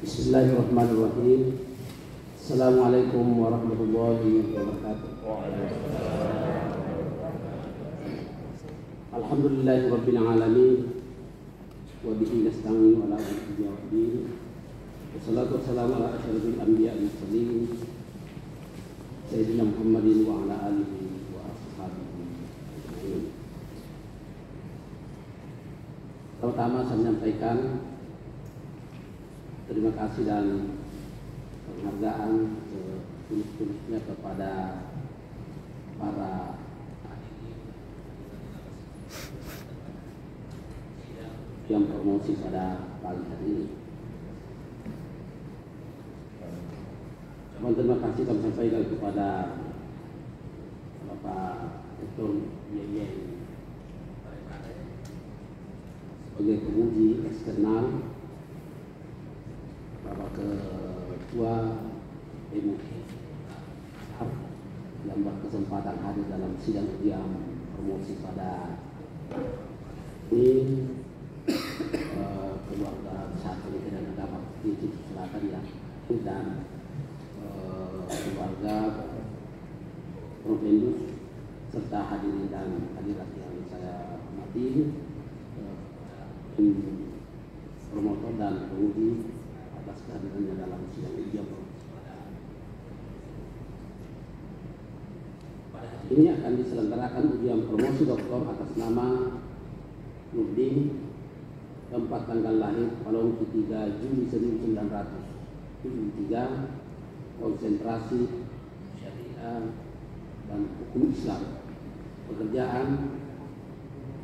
Bismillahirrahmanirrahim. Assalamualaikum warahmatullahi wabarakatuh. Alhamdulillahirabbil alamin wa bihi nasta'inu ala umuri waddin. Wassalatu wassalamu ala asyrafil anbiya'i wal mursalin sayyidina Muhammadin wa ala alihi wa ashabihi ajma'in. Pertama saya menyampaikan terima kasih dan penghargaan setulus-tulusnya kepada para yang promosi pada pagi hari ini. Terima kasih kami sampaikan kepada Bapak Rektor YY sebagai penguji eksternal, Bapak Ketua MUI yang berkesempatan hadir dalam sidang ujian promosi pada ini, keluarga besar Kementerian Agama Provinsi Selatan ya, dan keluarga Provinsi serta hadirin dan hadirat yang saya hormati, promotor dan penguji atas kehadirannya dalam sidang ujian promosi pada hari ini. Akan diselenggarakan ujian promosi doktor atas nama Nurdin, tempat tanggal lahir Palongki 3 Juli 1973, konsentrasi syariah dan hukum Islam, pekerjaan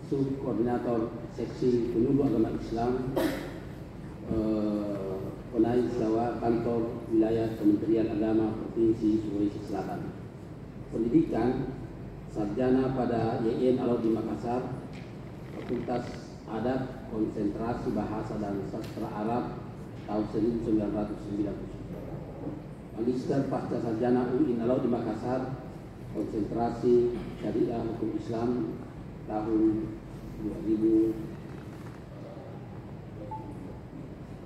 subkoordinator seksi penyuluh agama Islam, Penai Jawa, kantor wilayah Kementerian Agama Provinsi Sulawesi Selatan. Pendidikan sarjana pada YN Alauddin Makassar, Fakultas Adat, konsentrasi bahasa dan sastra Arab tahun 1990. Magister pasca sarjana UI Alauddin Makassar, konsentrasi syariah hukum Islam tahun 2000.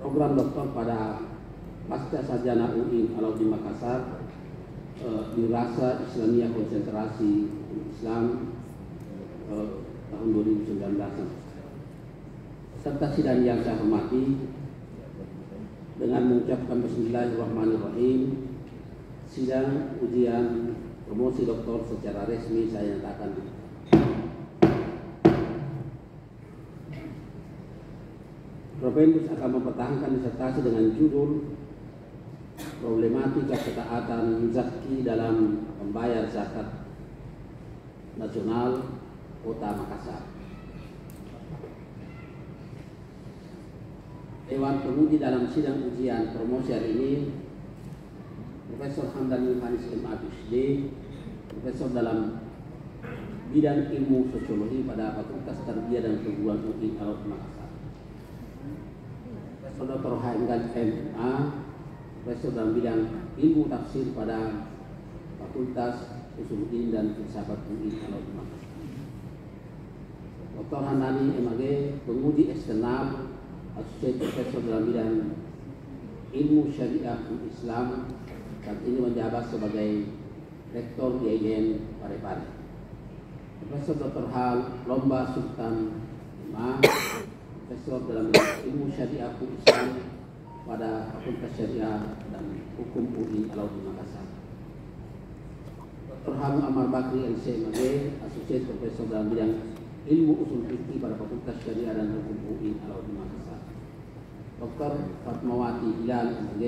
Program doktor pada pasca sarjana UI Alauddin Makassar, dirasa Islamiyah konsentrasi Islam tahun 2019. Serta sidang yang saya hormati, dengan mengucapkan Bismillahirrahmanirrahim, sidang ujian promosi doktor secara resmi saya nyatakan. Provendus akan mempertahankan disertasi dengan judul Problematika Ketaatan Zaki dalam Membayar Zakat Nasional Kota Makassar. Dewan penguji dalam sidang ujian promosi hari ini Profesor Hamdan Yohanes MA PhD, Profesor dalam bidang ilmu sosiologi pada Fakultas Tarbiyah dan Perguruan UI Alauddin Makassar. Profesor Dr. Haimgan MA, Profesor dalam bidang ilmu tafsir pada Fakultas Usuluddin dan Filsafat UI Alauddin Makassar. Dr. Handani MAG, penguji eksternal, Associate Profesor dalam bidang ilmu syariah Islam, saat ini menjabat sebagai Rektor YN Parepare. Profesor Dr. Hal Lomba Sultan MA, Profesor dalam bidang ilmu syariah Islam pada Fakultas Syariah dan Hukum UI Alauddin Makassar. Dr. Hamu Amar Bakri LC MAG, Associate Profesor dalam bidang ilmu usul fikih pada Fakultas Syariah dan Hukum UI Alauddin Makassar. Dr. Fatmawati Hilal MAG,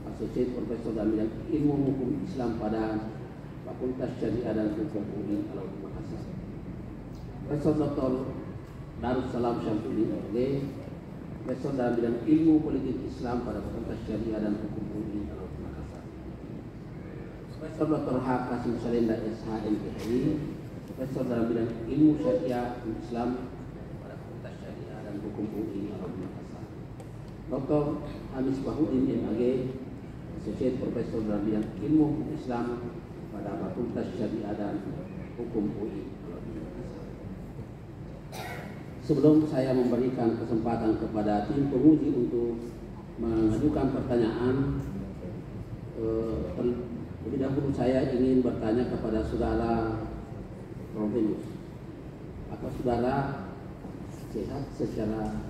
Associate Profesor dalam bidang ilmu hukum Islam pada Fakultas Syariah dan Hukum UI Alauddin Makassar. Profesor Dr. Darussalam Syamsuddin MAG, Profesor dalam bidang ilmu politik Islam pada Fakultas Syariah dan Hukum UI Alauddin Makassar. Profesor Dr. H. Kasim Salenda SH MPHI, Profesor dalam bidang ilmu syariah Islam pada Fakultas Syariah dan Hukum UI Alauddin Makassar. Dr. Hamis Bahudin MAG, Associate Profesor dalam bidang ilmu hukum Islam pada Fakultas Syariah dan Hukum UI Alauddin Makassar. Sebelum saya memberikan kesempatan kepada tim penguji untuk mengajukan pertanyaan. Terlebih dahulu saya ingin bertanya kepada saudara Robinus, apa saudara sehat secara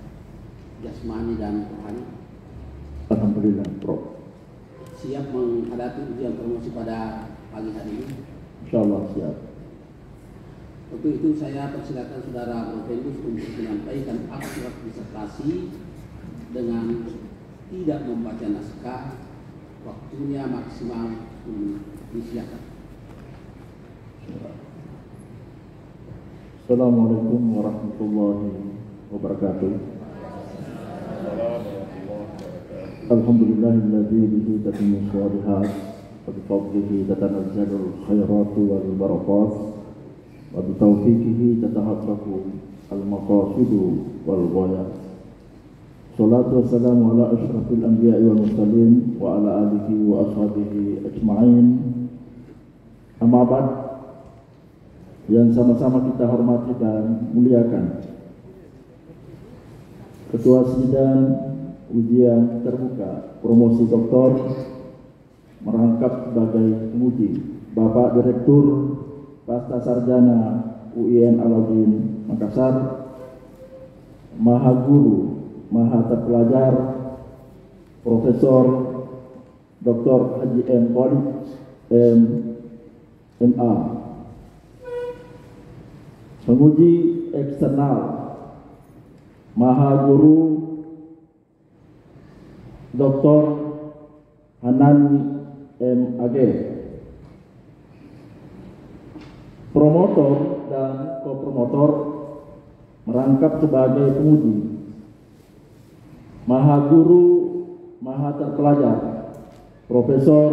jasmani dan rohani? Alhamdulillah, Prof. Siap menghadapi ujian promosi pada pagi hari ini? Insyaallah siap. Untuk itu saya persilakan saudara Robinus untuk menyampaikan abstrak disertasi dengan tidak membaca naskah. Waktunya maksimal disilakan. Assalamualaikum warahmatullahi wabarakatuh. Alhamdulillahilladzi bihi tatimmu shalihat wa bi fadlihi tatanazzalul khairatu wal barakat wa bi taufiqihi tatahaqqaqu al maqasidu wal ghayat. Salatu wassalamu ala asyrafil anbiya'i wal mursalin wa ala alihi wa ashabihi ajma'in. Amma ba'd, yang sama-sama kita hormati dan muliakan Ketua Sidang Ujian Terbuka Promosi Doktor merangkap sebagai penguji Bapak Direktur Pasca Sarjana UIN Alauddin Makassar, Maha Guru Maha Terpelajar Profesor Dr. Haji M. Khalid MA, penguji eksternal Maha Guru Dr. Hanani MAG, promotor dan kopromotor merangkap sebagai penguji Maha Guru Maha Terpelajar Profesor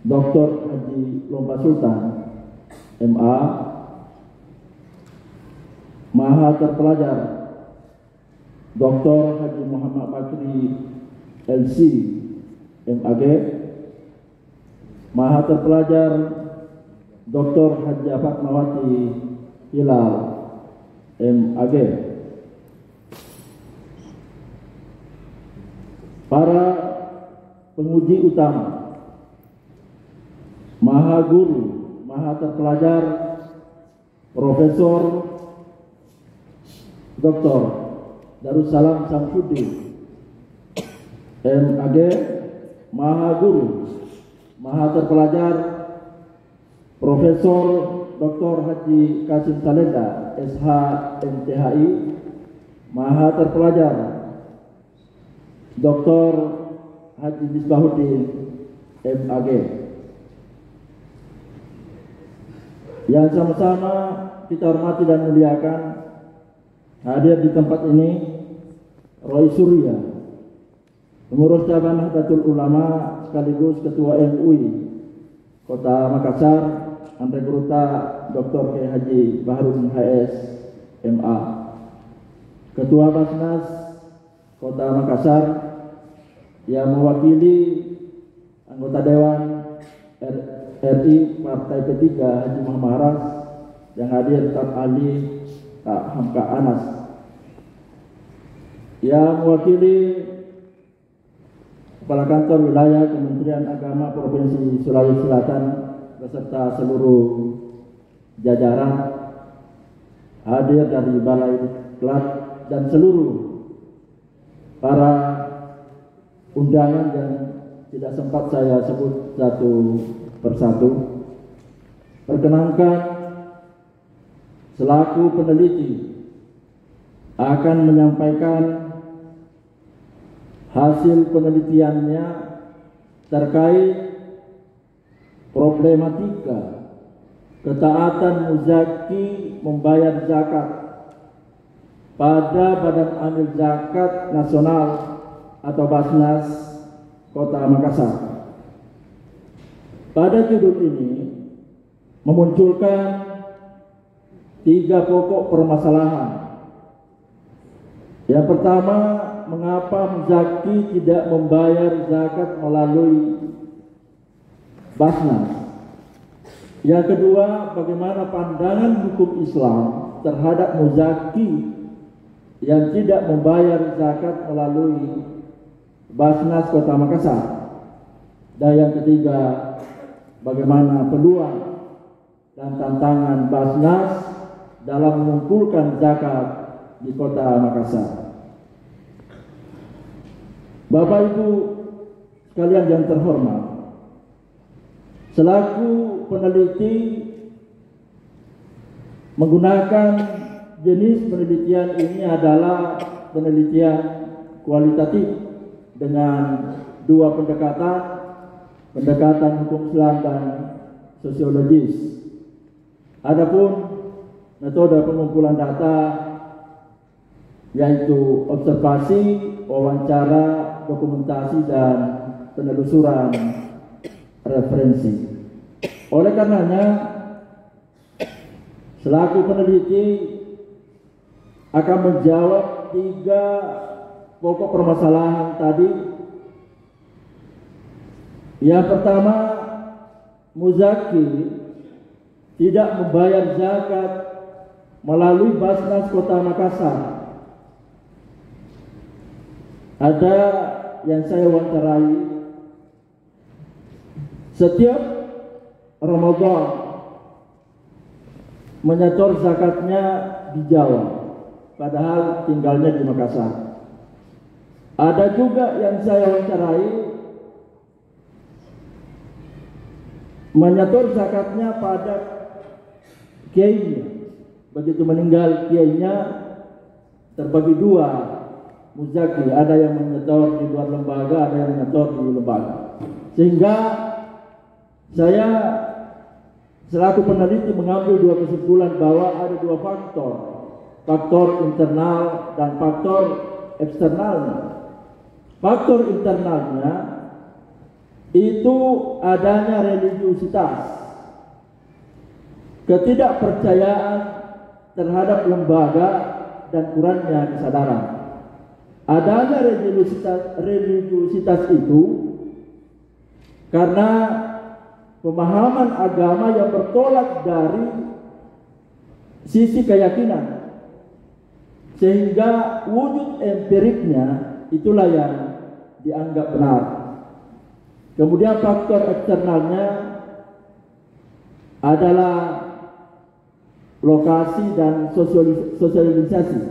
Dr. Haji Lomba Sultan MA, Maha Terpelajar Dr. Haji Muhammad Bakri LC MAG, Maha Terpelajar Dr. Haji Fatmawati Hilal MAG. Para penguji utama Maha Guru Maha Terpelajar Profesor Dr. Darussalam Samsudin MAG, Maha Guru Maha Terpelajar Profesor Dr. Haji Kasim Salenda SH MTHI, Maha Terpelajar Dr. Haji Misbahuddin MAG. Yang sama-sama kita hormati dan muliakan, hadir di tempat ini Roy Surya, pengurus cabang Nahdlatul Ulama sekaligus Ketua MUI Kota Makassar, Andre Gruta Dr. K. Haji Bahrul HS MA, Ketua Basnas Kota Makassar yang mewakili anggota Dewan RI Partai P3 Haji Muhammad Haras, yang hadir Staf Ahli Kak Hamka Anas, yang mewakili Kepala Kantor Wilayah Kementerian Agama Provinsi Sulawesi Selatan beserta seluruh jajaran, hadir dari Balai Diklat dan seluruh para undangan yang tidak sempat saya sebut satu persatu. Perkenankan selaku peneliti akan menyampaikan hasil penelitiannya terkait problematika ketaatan muzaki membayar zakat pada Badan Amil Zakat Nasional atau Basnas Kota Makassar. Pada judul ini memunculkan 3 pokok permasalahan. Yang pertama, mengapa muzaki tidak membayar zakat melalui Basnas? Yang kedua, bagaimana pandangan hukum Islam terhadap muzaki yang tidak membayar zakat melalui Basnas Kota Makassar. Dan yang ketiga, bagaimana peluang dan tantangan Basnas dalam mengumpulkan zakat di Kota Makassar. Bapak Ibu sekalian yang terhormat, selaku peneliti menggunakan jenis penelitian ini adalah penelitian kualitatif dengan dua pendekatan hukum Islam dan sosiologis. Adapun metode pengumpulan data yaitu observasi, wawancara, dokumentasi dan penelusuran referensi. Oleh karenanya, selaku peneliti akan menjawab 3 pokok permasalahan tadi. Yang pertama, muzaki tidak membayar zakat melalui Basnas Kota Makassar. Ada yang saya wawancarai, setiap Ramadan menyetor zakatnya di Jawa, padahal tinggalnya di Makassar. Ada juga yang saya wawancarai menyetor zakatnya pada kiainya. Begitu meninggal kiainya terbagi 2 muzaki, ada yang menyetor di luar lembaga, ada yang menyetor di lembaga. Sehingga saya selaku peneliti mengambil 2 kesimpulan bahwa ada 2 faktor internal dan faktor eksternalnya. Faktor internalnya itu adanya religiusitas, ketidakpercayaan terhadap lembaga dan kurangnya kesadaran. Adanya religiusitas itu karena pemahaman agama yang bertolak dari sisi keyakinan, sehingga wujud empiriknya itulah yang dianggap benar. Kemudian faktor eksternalnya adalah lokasi dan sosialisasi.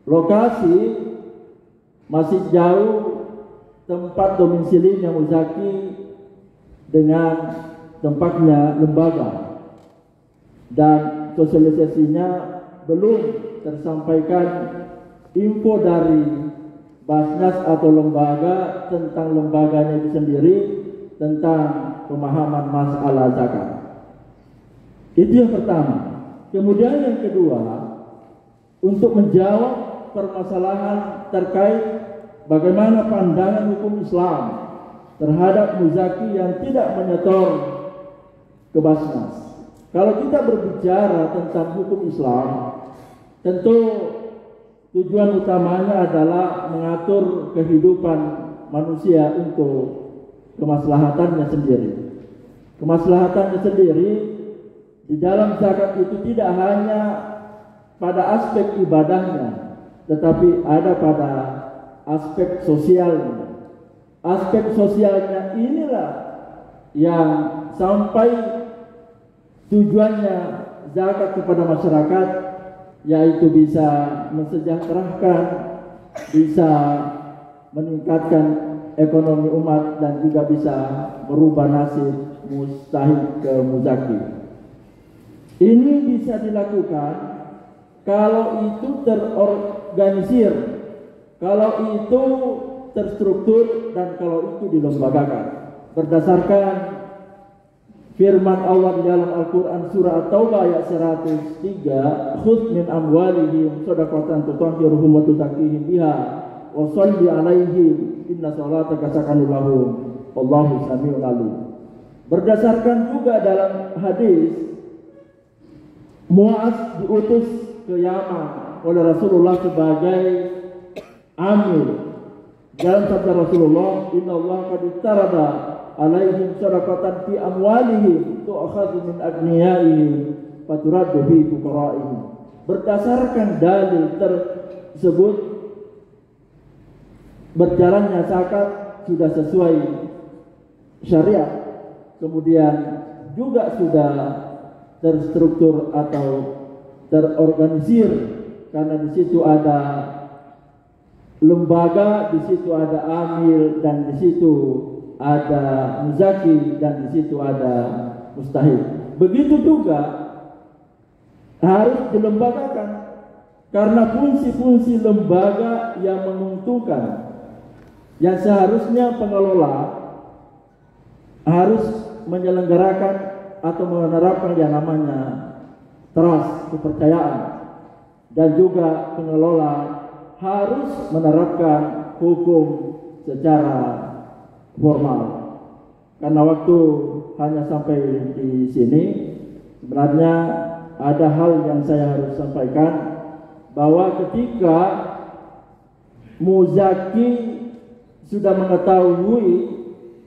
Lokasi masih jauh tempat domisilinya muzaki dengan tempatnya lembaga, dan sosialisasinya belum tersampaikan info dari Basnas atau lembaga tentang lembaganya itu sendiri, tentang pemahaman masalah zakat. Itu yang pertama. Kemudian yang kedua, untuk menjawab permasalahan terkait bagaimana pandangan hukum Islam terhadap muzaki yang tidak menyetor ke Basnas. Kalau kita berbicara tentang hukum Islam, tentu tujuan utamanya adalah mengatur kehidupan manusia untuk kemaslahatannya sendiri. Kemaslahatannya sendiri di dalam zakat itu tidak hanya pada aspek ibadahnya, tetapi ada pada aspek sosialnya. Aspek sosialnya inilah yang sampai tujuannya zakat kepada masyarakat, yaitu bisa mensejahterakan, bisa meningkatkan ekonomi umat, dan juga bisa merubah nasib mustahik ke muzaki. Ini bisa dilakukan kalau itu terorganisir, kalau itu terstruktur, dan kalau itu dilembagakan berdasarkan firman Allah di dalam Al-Quran surah At-Taubah ayat 103, "Khudz min amwalihim shadaqatan tutahhiruhum wa tuzakkihim biha wa shalli 'alaihim inna salataka sakanun lahum wallahu samii'un 'alim." Berdasarkan juga dalam hadis, Muaz diutus ke Yaman oleh Rasulullah sebagai amir. Dalam sabda Rasulullah, "Inna Allah qad istarada alaihim sadaqatan fi amwalihim tu'khadhu min agniyaihim faturaddu fi fuqaraihim." Berdasarkan dalil tersebut, berjalannya zakat sudah sesuai syariat, kemudian juga sudah terstruktur atau terorganisir, karena di situ ada lembaga, di situ ada amil, dan di situ ada muzaki, dan di situ ada mustahil. Begitu juga harus dilembagakan, karena fungsi-fungsi lembaga yang menguntungkan, yang seharusnya pengelola harus menyelenggarakan atau menerapkan yang namanya trust, kepercayaan, dan juga pengelola harus menerapkan hukum secara formal. Karena waktu hanya sampai di sini, sebenarnya ada hal yang saya harus sampaikan, bahwa ketika muzaki sudah mengetahui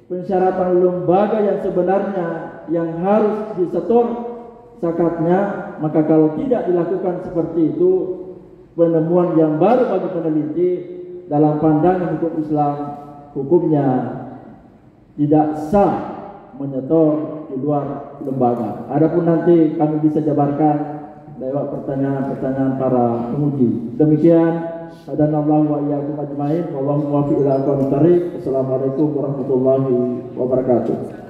persyaratan lembaga yang sebenarnya yang harus disetor zakatnya, maka kalau tidak dilakukan seperti itu, penemuan yang baru bagi peneliti dalam pandangan hukum Islam, hukumnya tidak sah menyetor di luar lembaga. Adapun nanti kami bisa jabarkan lewat pertanyaan-pertanyaan para penguji. Demikian, hadanallahu wa iyyakum ajmain. Wallahu muwaffiq ila aqwamit thariq. Assalamualaikum warahmatullahi wabarakatuh.